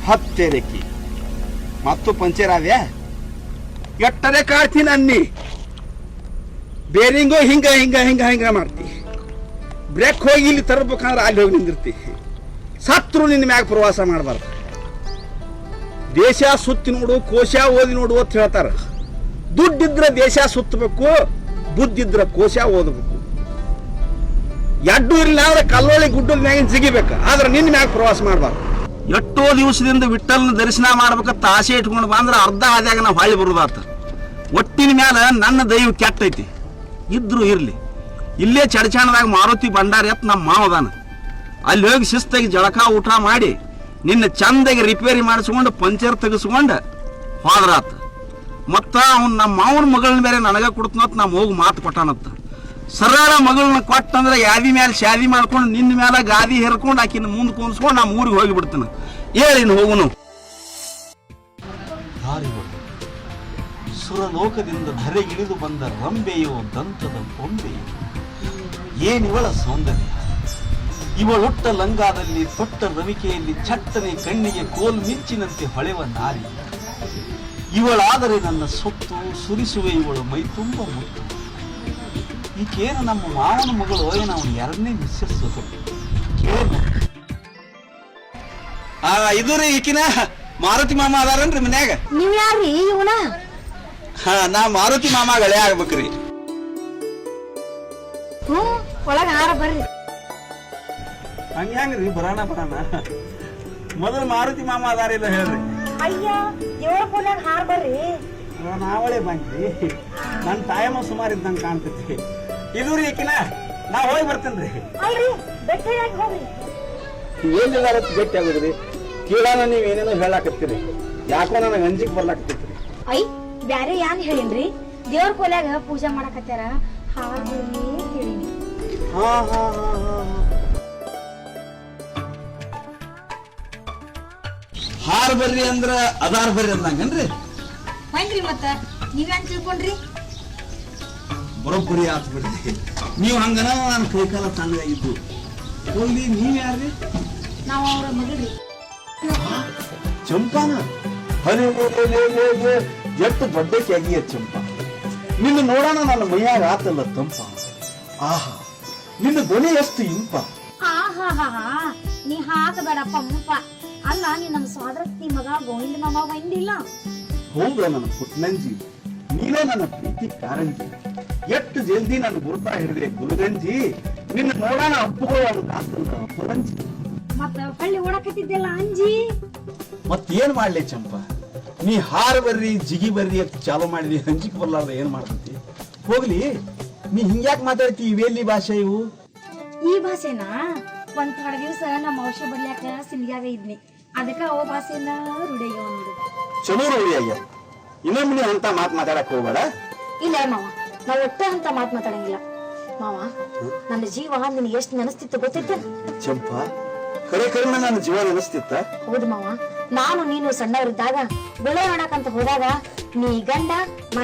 ಹತ್ತೆರೆಕಿ ಮತ್ತು ಪಂಚರಾವ್ಯ ಎಟ್ಟರೆ ಕಾಡ್ತೀನಿ ಅನ್ನಿ ಬೇರಿಂಗೋ ಹಿಂಗ ಹಿಂಗ ಹಿಂಗ ಹಿಂಗ ಮಾಡ್ತಿ ಬ್ರೇಕ್ ಹೋಗಿ ಇಲ್ಲಿ ತರಬೇಕಂದ್ರೆ ಅಲ್ಲಿ ಹೋಗಿ ನಿಂದಿರ್ತಿ ಸತ್ರು ನಿನ್ನ ಮ್ಯಾಗ ಪ್ರವಾಸ ಮಾಡಬಾರ್ದು ದೇಶ ಸುತ್ತಿ ನೋಡು ಕೋಶ ಓದಿ ನೋಡು ಅಂತ ಹೇಳ್ತಾರ ದುಡ್ಡಿದ್ರೆ ದೇಶ ಸುತ್ತಬೇಕು ಬುದ್ಧಿದ್ರೆ ಕೋಶ ಓದಬೇಕು ಎಡ್ಡು ಇಲ್ಲ ಅಂದ್ರೆ ಕಲ್ಲೋಳಿ ಗುಡ್ಡದ ಮ್ಯಾಗಿನ ಸಿಗಿಬೇಕು ಆದ್ರೆ ನಿನ್ನ ಮ್ಯಾಗ ಪ್ರವಾಸ ಮಾಡಬಾರ್ದು ಎಷ್ಟೋ ದಿವಸದಿಂದ ವಿಠ್ಠಲನ ದರ್ಶನ ಮಾಡ್ಬೇಕಂತ ಆಸೆ ಇಟ್ಕೊಂಡು ಬಂದ್ರೆ ಅರ್ಧ ಆದ್ಯಾಗ ನಾವು ಹೊಳ್ಳಿ ಬರೋದಾತ ಒಟ್ಟಿನ ಮ್ಯಾಲ ನನ್ನ ದೈವ ಕೆಟ್ಟೈತಿ ಇದ್ರು ಇರ್ಲಿ ಇಲ್ಲೇ ಚಡಚಾಣದಾಗ ಮಾರುತಿ ಭಂಡಾರಿ ಅಂತ ನಮ್ಮ ಮಾವದಾನ ಅಲ್ಲಿ ಹೋಗಿ ಶಿಸ್ತಾಗಿ ಜಳಕ ಊಟ ಮಾಡಿ ನಿನ್ನ ಚಂದಾಗಿ ರಿಪೇರಿ ಮಾಡಿಸ್ಕೊಂಡು ಪಂಚರ್ ತೆಗೆಸ್ಕೊಂಡು ಹೋದ್ರಾತ ಮತ್ತ ಅವ್ನು ನಮ್ಮ ಮಾವನ ಮಗಳನ್ನ ಬೇರೆ ನನಗ ಕೊಡ್ತನತ್ ನಮ್ಮ ಹೋಗಿ ಮಾತು ಕೊಟ್ಟಾನತ್ತ ಸರಳ ಮಗಳನ್ನ ಕೊಟ್ಟಂದ್ರೆ ಯಾದಿ ಮೇಲೆ ಶಾದಿ ಮಾಡ್ಕೊಂಡು ನಿನ್ನ ಮೇಲೆ ಗಾದಿ ಹೇರ್ಕೊಂಡು ಆಕಿನ ಮುಂದೆ ಕೂರಿಸ್ಕೊಂಡು ನಮ್ಮ ಊರಿಗೆ ಹೋಗಿ ಬಿಡ್ತಾನೆ ಹೇಳಿನ ಹೋಗುನು ಸುರಲೋಕದಿಂದ ಧರೆಗಿಳಿದು ಬಂದ ರಂಬೆಯೋ ದಂತದ ಕೊಂಬೆಯೋ ಏನಿವಳ ಸೌಂದರ್ಯ ಇವಳೊಟ್ಟ ಲಂಗಾದಲ್ಲಿ ತೊಟ್ಟ ರವಿಕೆಯಲ್ಲಿ ಚಟ್ಟನೆ ಕಣ್ಣಿಗೆ ಕೋಲ್ ಮಿಂಚಿನಂತೆ ಹೊಳೆವ ನಾರಿ ಇವಳಾದರೆ ನನ್ನ ಸೊತ್ತು ಸುರಿಸುವೆ ಇವಳು ಮೈ ತುಂಬ ಮುತ್ತು ಈಕೇನು ನಮ್ಮ ಮಾವನ ಮಗಳು ಏನು ಅವನು ಎರಡನೇ ಮಿಸ್ಸಸ್ಸು ಇದು ರೀ ಈಕಿನ ಮಾರುತಿ ಮಾಮ ಅದಾರನ್ರಿ ಮನ್ಯಾಗ ನೀವ್ ಯಾರ್ರಿ ಇವನ ನಾ ಮಾರುತಿ ಮಾಮ ಗಳೆ ಆಗ್ಬೇಕ್ರಿ ಒಳಗ ಹಾರ ಬರ್ರಿ ಹಂಗ್ರಿ ಬರಾಣ ಮೊದಲು ಮಾರುತಿ ಮಾಮ ಅದಾರಿಲ್ಲ ಹೇಳ್ರಿ ಅಯ್ಯ ದೇವರ ಪುಣ್ಯಾಗ ಹಾರ ಬರ್ರಿ ನಾವಳೆ ಬಂದ್ರಿ ನನ್ನ ಟೈಮ್ ಸುಮಾರು ಇದ್ದಂಗೆ ಕಾಣ್ತೈತಿ ಇದು ರೀ ಈಕಿನ ನಾ ಹೋಗಿ ಬರ್ತೇನ್ರಿ ಅಲ್ರಿ ಬೆಟ್ಟಿಯಾಗಿ ಹೋಗ್ರಿ ಏನಿಲ್ಲ ಭೇಟಿ ಆಗುದ್ರಿ ಕೀಳಾನ ನೀವ್ ಏನೇನೋ ಹೇಳಾಕತ್ತೀರಿ ಯಾಕೋ ನನಗೆ ಅಂಜಿಕ್ ಬರ್ಲಾಕತ್ತೈತ್ರಿ ಐ ಬ್ಯಾರೆ ಯಾನ್ ಹೇಳಿನ್ರಿ ದೇವ್ರ ಕೋಲ್ಯಾಗ ಪೂಜಾ ಮಾಡಕತ್ತಾರ ಹಾರ ಬರ್ರಿ ಹೇಳಿನಿ ಹಾರ ಬರ್ರಿ ಅಂದ್ರ ಅದಾರ ಬರ್ರಿ ಅಂದಂಗನ್ರಿ ಬಂದ್ರಿ ಮತ್ತ ನೀವ್ಯಾನ್ ತಿಳ್ಕೊಂಡ್ರಿ ಬರೋಬ್ಬರಿ ಆತ್ ಬಿಡ್ರಿ ನೀವು ಹಂಗನ ನಾನು ಕೈಕಾಲ ತಣ್ಣಗಾಗಿದ್ದು ಹೋಗ್ಲಿ ನೀವ್ ಯಾರ್ರಿ ನಾವ್ ಅವ್ರ ಮಗಳ್ರಿ ಚಂಪಾನ ಅರೆ ಎಷ್ಟು ದೊಡ್ಡಕ್ಕೆ ಆಗಿಯ ಚಂಪಾ ನಿನ್ನ ನೋಡೋಣ ನನ್ನ ಮೈಯಾಗ ಆತಲ್ಲ ತಂಪ ಆಹಾ ನಿನ್ನ ಧ್ವನಿ ಎಷ್ಟು ಇಂಪ ಆಹಾ ನೀ ಹಾಕಬೇಡಪ್ಪ ಮುಂಪ ಅಲ್ಲ ನೀ ನಮ್ಮ ಸೋದರತ್ತಿ ಮಗ ಗೋವಿಂದ ಮಾಮ ಬಂದಿಲ್ಲ ಹೌದ ನನ್ನ ಪುಟ್ನಂಜಿ ನೀನೇ ನನ್ನ ಪ್ರೀತಿ ಕಾರಂಜಿ ಎಷ್ಟು ಜಲ್ದಿ ನನ್ನ ಗುರುತಾ ಹಿಡಿದೆ ಗುರುಗಂಜಿ ನಿನ್ನ ನೋಡೋಣ ಅಪ್ಪುರಂಜಿ ಮತ್ತ ಹಳ್ಳಿ ಓಡಕತ್ತಿದ್ದೆಲ್ಲ ಅಂಜಿ ಮತ್ತೇನ್ ಮಾಡ್ಲಿ ಚಂಪಾ ನೀ ಹಾರ ಬರ್ರಿ ಜಿಗಿ ಬರ್ರಿ ಅಂತ ಚಾಲು ಮಾಡಿದಿ ಹಂಚಿಕ್ ಬರ್ಲಾರ್ದ ಏನ್ ಮಾಡ್ತತಿ ಹೋಗ್ಲಿ ನೀ ಹಿಂಗ್ಯಾಕ್ ಮಾತಾಡ್ತಿ ಇವೆಲ್ಲಿ ಭಾಷೆ ಇವು ಈ ಭಾಷೆನಾ ಒಂದ್ ಥೋಡೆ ದಿವಸ ನಮ್ಮ ಔಷಧ ಬರ್ಲ್ಯಾಕ ಸಿಲ್ಗ್ಯಾಗ ಇದ್ನಿ ಅದಕ್ಕ ಅವ ಭಾಷೆನ ರೂಢಿಗೆ ಒಂದು ಚಲೋ ರೂಢಿ ಅಯ್ಯ ಇನ್ನೊಮ್ಮೆ ನೀ ಅಂತ ಮಾತಾಡಕ್ ಹೋಗ್ಬೇಡ ಇಲ್ಲ ಮಾವ ನಾವ್ ಒಟ್ಟೆ ಅಂತ ಮಾತಾಡಂಗಿಲ್ಲ ಮಾವ ನನ್ನ ಜೀವ ನಿನಗೆ ಎಷ್ಟು ನೆನಸ್ತಿತ್ತು ಗೊತ್ತಿತ್ತು ಚಂಪಾ ಕರೆ ಕರ್ಮ ನನ್ನ ಜೀವ ನೆನಸ್ತಿತ್ತ ಹೌದು ಮಾವ ನಾನು ನೀನು ಸಣ್ಣವರಿದ್ದಾಗ ಬೆಳೆ ಮಾಡಕಂತ ಹೋದಾಗ ನೀ ಗಂಡ ನಾ